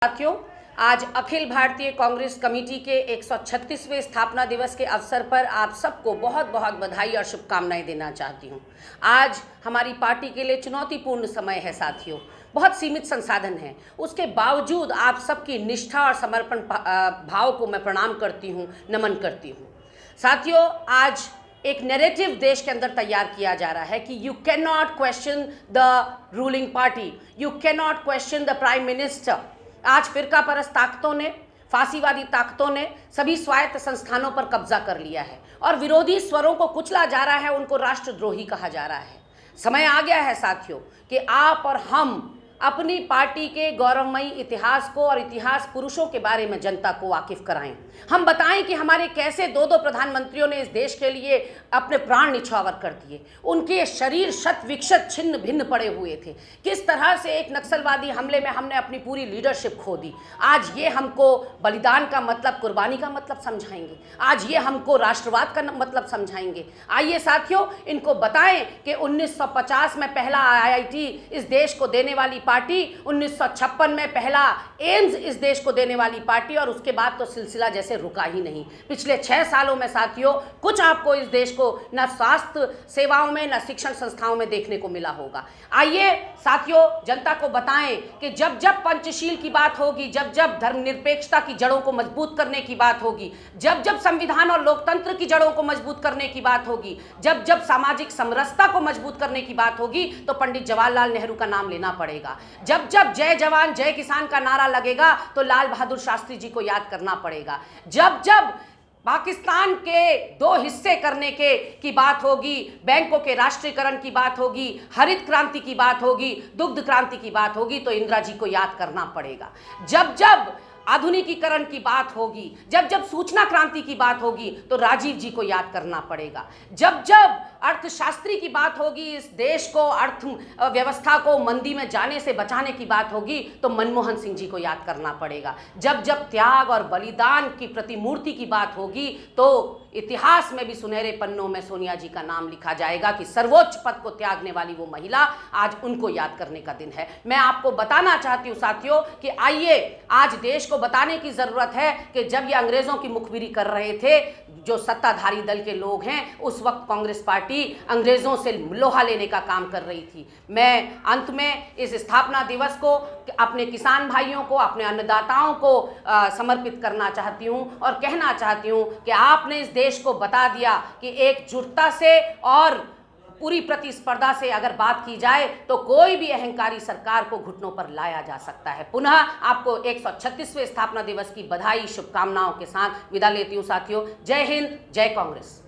साथियों, आज अखिल भारतीय कांग्रेस कमेटी के 136वें स्थापना दिवस के अवसर पर आप सबको बहुत बहुत बधाई और शुभकामनाएं देना चाहती हूं। आज हमारी पार्टी के लिए चुनौतीपूर्ण समय है साथियों, बहुत सीमित संसाधन हैं। उसके बावजूद आप सबकी निष्ठा और समर्पण भाव को मैं प्रणाम करती हूं, नमन करती हूं। साथियों, आज एक नैरेटिव देश के अंदर तैयार किया जा रहा है कि you can not question the ruling party, you can not question the prime minister. आज फिरका परस्त ताकतों ने, फांसीवादी ताकतों ने सभी स्वायत्त संस्थानों पर कब्जा कर लिया है और विरोधी स्वरों को कुचला जा रहा है, उनको राष्ट्रद्रोही कहा जा रहा है। समय आ गया है साथियों कि आप और हम अपनी पार्टी के गौरवमयी इतिहास को और इतिहास पुरुषों के बारे में जनता को वाकिफ कराएं। हम बताएं कि हमारे कैसे दो प्रधानमंत्रियों ने इस देश के लिए अपने प्राण निछावर कर दिए, उनके शरीर शत विक्षत छिन्न भिन्न पड़े हुए थे, किस तरह से एक नक्सलवादी हमले में हमने अपनी पूरी लीडरशिप खो दी। आज ये हमको बलिदान का मतलब, कुर्बानी का मतलब समझाएंगे, आज ये हमको राष्ट्रवाद का मतलब समझाएंगे। आइए साथियों, इनको बताएं कि 1950 में पहला IIT इस देश को देने वाली पार्टी, 1956 में पहला एम्स इस देश को देने वाली पार्टी, और उसके बाद तो सिलसिला जैसे रुका ही नहीं। पिछले 6 सालों में साथियों कुछ आपको इस देश को न स्वास्थ्य सेवाओं में, न शिक्षण संस्थाओं में देखने को मिला होगा। आइए साथियों, जनता को बताएं कि जब जब पंचशील की बात होगी, जब जब धर्मनिरपेक्षता की जड़ों को मजबूत करने की बात होगी, जब जब संविधान और लोकतंत्र की जड़ों को मजबूत करने की बात होगी, जब जब सामाजिक समरसता को मजबूत करने की बात होगी, तो पंडित जवाहरलाल नेहरू का नाम लेना पड़ेगा। जब जब जय जवान जय किसान का नारा लगेगा, तो लाल बहादुर शास्त्री जी को याद करना पड़ेगा। जब जब पाकिस्तान के 2 हिस्से करने की बात होगी, बैंकों के राष्ट्रीयकरण की बात होगी, हरित क्रांति की बात होगी, दुग्ध क्रांति की बात होगी, तो इंदिरा जी को याद करना पड़ेगा। जब जब आधुनिकीकरण की बात होगी, जब जब सूचना क्रांति की बात होगी, तो राजीव जी को याद करना पड़ेगा। जब जब अर्थशास्त्री की बात होगी, इस देश को, अर्थ व्यवस्था को मंदी में जाने से बचाने की बात होगी, तो मनमोहन सिंह जी को याद करना पड़ेगा। जब जब त्याग और बलिदान की प्रतिमूर्ति की बात होगी, तो इतिहास में भी सुनहरे पन्नों में सोनिया जी का नाम लिखा जाएगा कि सर्वोच्च पद को त्यागने वाली वो महिला, आज उनको याद करने का दिन है। मैं आपको बताना चाहती हूँ साथियों कि आइए, आज देश को बताने की जरूरत है कि जब ये अंग्रेजों की मुखबिरी कर रहे थे, जो सत्ताधारी दल के लोग हैं, उस वक्त कांग्रेस पार्टी अंग्रेजों से लोहा लेने का काम कर रही थी। मैं अंत में इस स्थापना दिवस को अपने किसान भाइयों को, अपने अन्नदाताओं को समर्पित करना चाहती हूं और कहना चाहती हूं कि आपने इस देश को बता दिया कि एकजुटता से और पूरी प्रतिस्पर्धा से अगर बात की जाए, तो कोई भी अहंकारी सरकार को घुटनों पर लाया जा सकता है। पुनः आपको 136वें स्थापना दिवस की बधाई, शुभकामनाओं के साथ विदा लेती हूं साथियों। जय हिंद, जय कांग्रेस।